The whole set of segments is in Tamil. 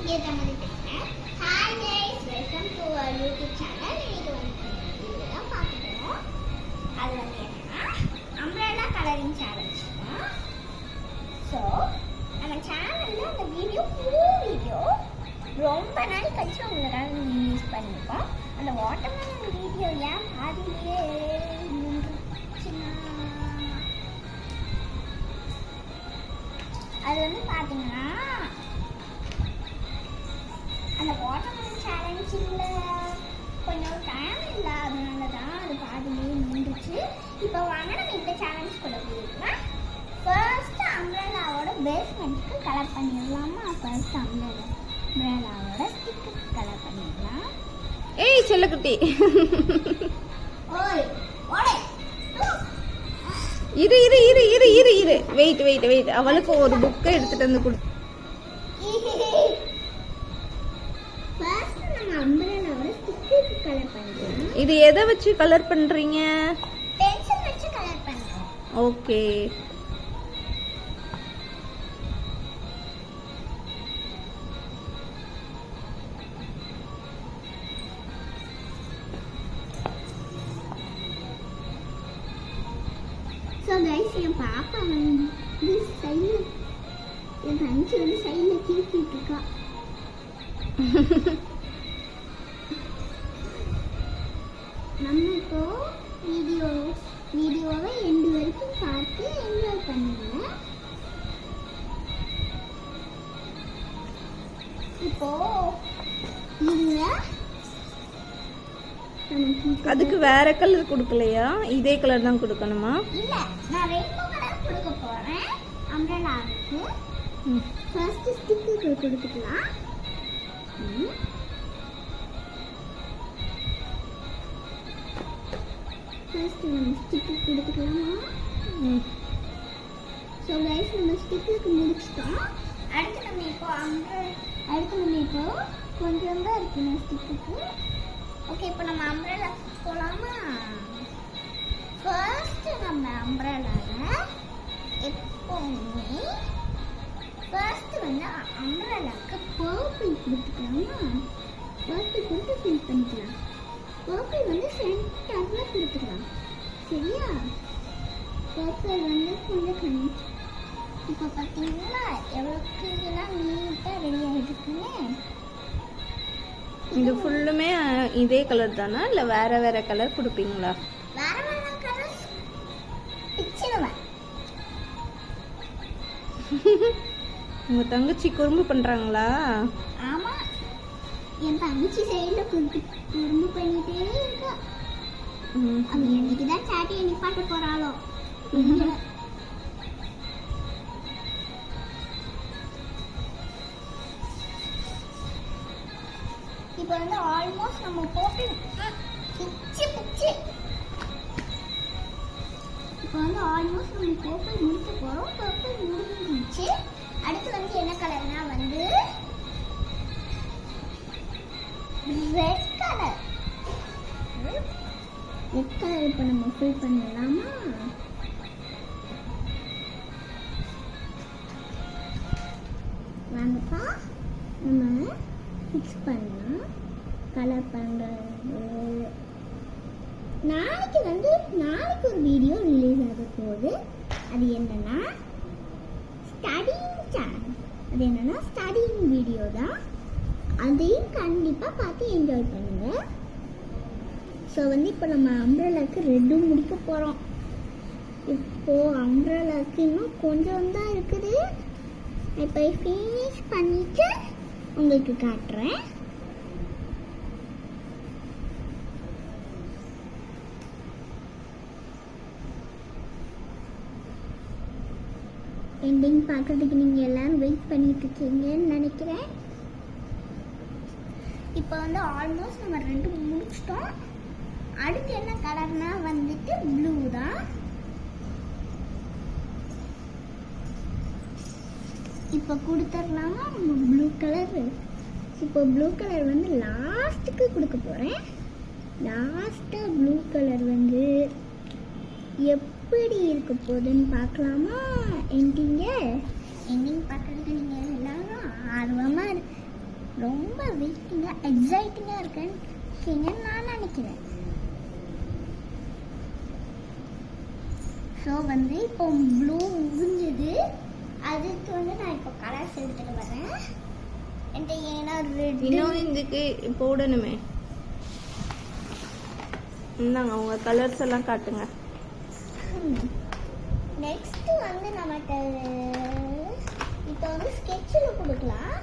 தமிழ் பேசுகிறேன். Hi guys, welcome to our YouTube channel. இன்னைக்கு வந்து வீடியோ தான் பார்க்க போகிறோம். அது வந்து என்னன்னா அம்ப்ரெல்லா கலரிங் சேலஞ்ச் தான். ஸோ நம்ம சேனலில் அந்த வீடியோ புது வீடியோ ரொம்ப நாள் கழிச்சு உங்களுக்காக ரிலீஸ் பண்ணியிருக்கோம். அந்த வாட்டர்மெலன் வீடியோ ஏன் பாதியிலேயே நின்றுச்சுன்னா அது வந்து பார்த்தீங்கன்னா அந்த வாட்டர்மெலன் சேலஞ்சில் கொஞ்சம் டைம் இல்லை, அதனால தான் அது பாதியிலேயே நின்றுச்சு. இப்போ வாங்க நம்ம இந்த சேலஞ்சுக்குள்ள போயிருக்கலாம். ஃபர்ஸ்ட் அம்ப்ரெல்லாவோட பேஸ்மெண்ட்டுக்கு கலர் பண்ணிடலாமா? ஃபர்ஸ்ட் அம்ப்ரெல்லாவோட ஸ்டிக்கு கலர் பண்ணிடலாம். ஏய் செல்லக்குட்டி, ஓய் ஓடே இரு இரு இரு இரு இரு இரு வெயிட் வெயிட் வெயிட் அவளுக்கு ஒரு புக்கை எடுத்துட்டு வந்து கொடு. ஃபர்ஸ்ட் நம்ம அம்ப்ரெல்லாவோட ஸ்டிக்கு கலர் பண்ணிடலாம். இது எதை வச்சு கலர் பண்றீங்க? பென்சில் வச்சு கலர் பண்றோம். ஓகே. ஸோ கைஸ், என் பாப்பா வந்து சைடில், என் தங்கச்சி வந்து சைடில் கிழிப்பிட்டு இருக்கா. நம்ம இப்போ வீடியோவை எண்டு வரைக்கும் பார்த்து என்ஜாய் பண்ணுங்க. இப்போ இங்க அதுக்கு வேற கலர் கொடுக்கலையா? இதே கலர் தான் கொடுக்கணுமா? இல்ல, நான் ரெயின்போ கலர் கொடுக்க போறேன் அம்ப்ரெல்லாவுக்கு. ஃபர்ஸ்ட் ஸ்டிக்கு கொடுத்துக்கலாம். ஃபர்ஸ்ட் நம்ம ஸ்டிக்கு கொடுத்துக்கலாமா? ஸோ கைஸ், நம்ம ஸ்டிக்கு முடிச்சிட்டோம். அடுத்து நம்ம இப்போ கொஞ்சம் தான் இருக்குங்க ஸ்டிக்கு. ஓகே, இப்போ நம்ம அம்ப்ரெல்லா போகலாமா? ஃபர்ஸ்ட் நம்ம அம்ப்ரெல்லாவை எப்போவுமே ஃபர்ஸ்ட் வந்து அம்ப்ரெல்லாவுக்கு பர்பிள் கொடுத்துக்கலாமா? பர்பிள் கொடுத்து ஃபில் பண்ணிக்கலாம். பர்பிள் வந்து சென்டரில் கொடுத்துக்கலாம். சரியா? பர்பிள் வந்து கொஞ்சம் இப்போ பார்த்தீங்கன்னா எவ்வளோக்கு இதெல்லாம் நீட்டாக ரெடி ஆகிட்டுருக்குன்னு. இது ஃபுல்லுமே இதே கலர் தானா இல்லை வேற வேற கலர் கொடுப்பீங்களா? வேற வேற கலர்ஸ் பிச்சிடுவேன். உங்க தங்கச்சி குறும்பு பண்றாங்களா? ஆமா, என் தங்கச்சி சைடில் குறும்பு பண்ணிட்டே இருக்கா. அது என்னைக்கு தான் சாட்டியை நிப்பாட்ட போறாளோ. இப்போ வந்து ஆல்மோஸ்ட் நம்ம போட்டு பிச்சு இப்போ வந்து ஆல்மோஸ்ட் நம்ம பர்பிள் முடிக்க போகிறோம். பர்பிள் முடிஞ்சிச்சு. அடுத்து வந்து என்ன கலர்னா வந்து ரெட் கலர். ரெட் கலர் இப்போ நம்ம ஃபில் பண்ணலாமா? வாங்கப்பா, நம்ம ஃபிக்ஸ் பண்ணலாம். கலர் பண்ணுறது நாளைக்கு ஒரு வீடியோ ரிலீஸ் ஆக போகுது. அது என்னன்னா ஸ்டடிங் வீடியோ தான். அதையும் கண்டிப்பாக பார்த்து என்ஜாய் பண்ணுங்க. ஸோ வந்து இப்போ நம்ம அம்ப்ரெல்லாவுக்கு ரெட்டும் முடிக்க போகிறோம். இப்போது அம்ப்ரெல்லாவுக்கு இன்னும் கொஞ்சம் தான் இருக்குது. இப்போ ஃபினிஷ் பண்ணிட்டு உங்களுக்கு காட்டுறேன். எண்டிங் பார்க்கறதுக்கு நீங்கள் எல்லாரும் வெயிட் பண்ணிட்டு இருக்கீங்கன்னு நினைக்கிறேன். இப்போ வந்து ஆல்மோஸ்ட் நம்ம ரெண்டு முடிச்சிட்டோம். அடுத்து என்ன கலர்னா வந்துட்டு ப்ளூ தான். இப்போ கொடுத்துடலாமா நம்ம ப்ளூ கலர்? இப்போ ப்ளூ கலர் வந்து லாஸ்ட்டுக்கு கொடுக்க போகிறேன். லாஸ்ட்டாக ப்ளூ கலர் வந்து எப்படி இருக்க போகுதுன்னு பார்க்கலாமா? எண்டிங் பார்க்குறதுக்கு நீங்கள் எல்லாரும் ஆர்வமாக ரொம்ப வெயிட்டிங்காக எக்ஸைட்டிங்காக இருக்குன்னு நான் நினைக்கிறேன். ஸோ வந்து இப்போ ப்ளூ முடிஞ்சது. அதுக்கு வந்து நான் இப்போ கலர்ஸ் எடுத்துகிட்டு வரேன். என்கிட்ட ஏன்னா ரெட் இன்னும் இதுக்கு போடணுமே. இந்தாங்க உங்க கலர்ஸ் எல்லாம் காட்டுங்க. நெக்ஸ்ட் வந்து நம்மகிட்ட இப்போ வந்து ஸ்கெட்சில் கொடுக்கலாம்.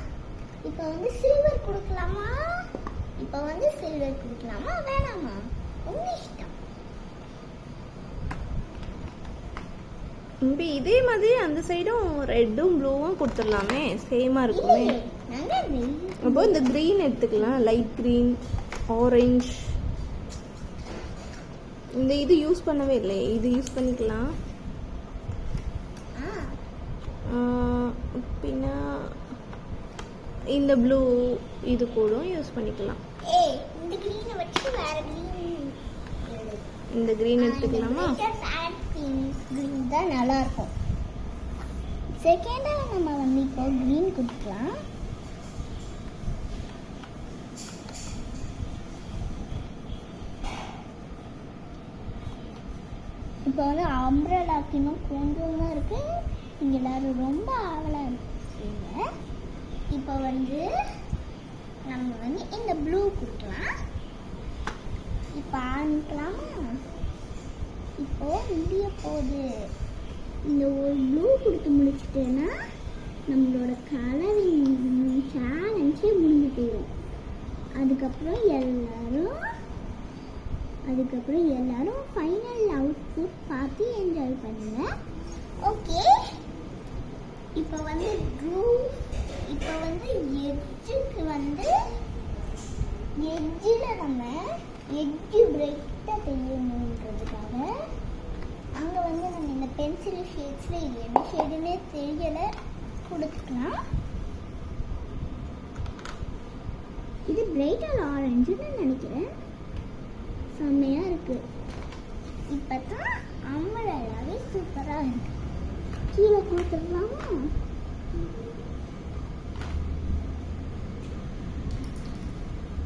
இப்போ வந்து சில்வர் கொடுக்கலாமா? இப்போ வந்து சில்வர் கொடுக்கலாமா வேணாமா? உங்க இஷ்டம். இப்போ இதே மாதிரி அந்த சைடும் ரெட்டும் ப்ளூவும் கொடுத்துடலாமே, சேமா இருக்குமே. நாங்கள் அப்போ இந்த க்ரீன் எடுத்துக்கலாம், லைட் க்ரீன், ஆரஞ்சு. இந்த இது யூஸ் பண்ணவே இல்லை, இது யூஸ் பண்ணிக்கலாம். பின்ன இந்த ப்ளூ இது கூட யூஸ் பண்ணிக்கலாம். இந்த க்ரீனை வச்சு வேற க்ரீன், இந்த க்ரீன் எடுத்துக்கலாமா? க்ரீன் தான் நல்லா இருக்கும். செகண்டாக நம்ம வந்து இப்போ க்ரீன் கொடுக்கலாம். இப்போ வந்து அம்ப்ரெல்லாக்கு இன்னும் கொஞ்சம் தான் இருக்கு. இங்கே எல்லாரும் ரொம்ப ஆவலாக இருக்கீங்க. இப்போ வந்து நம்ம வந்து இந்த ப்ளூ கொடுக்கலாம். இப்போ ஆரம்பிக்கலாமா? இப்போ முடிய போகுது. இந்த ஒரு ப்ளூ கொடுத்து முடிச்சிட்டேன்னா நம்மளோட கலரிங் சேலஞ்சே முடிஞ்சு போயிடும். அதுக்கப்புறம் எல்லாரும் ஃபைனல் அவுட்புட் பார்த்து என்ஜாய் பண்ணுங்க. ஓகே, இப்போ வந்து எட்ஜுக்கு வந்து எட்ஜில் நம்ம எட்ஜு பிரைட்டாக தெரியணுன்றதுக்காக அங்கே வந்து நம்ம இந்த பென்சில் ஷேட்ஸில் இது என்ன ஷேடுன்னே தெரியலை கொடுத்துக்கலாம். இது பிரைட்டல் ஆரஞ்சுன்னு நினைக்கிறேன். செம்மையாக இருக்குது. இப்போ தான் அம்பரெல்லாவே சூப்பராக இருக்கு. கீழே கொடுத்துடலாமா?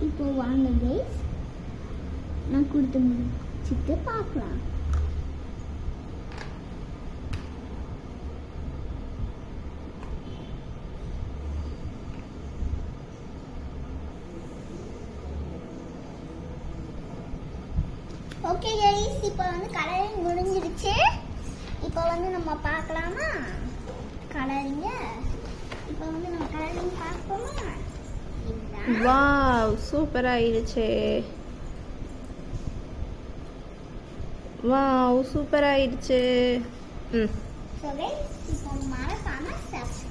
இப்போ வாங்க கைஸ், நான் கொடுத்து முடிச்சுட்டு பார்க்கலாம். ஓகே கைஸ், இப்போ வந்து கலரிங் முடிஞ்சிடுச்சு. இப்போ வந்து நம்ம பார்க்கலாமா கலரிங்க? இப்போ வந்து நம்ம கலரிங் பார்ப்போமா? வாவ், சூப்பர் ஆயிடுச்சு. வாவ், சூப்பர் ஆயிடுச்சு. ஸோ கைஸ், இப்போ மறக்காம சப்ஸ்கிரைப்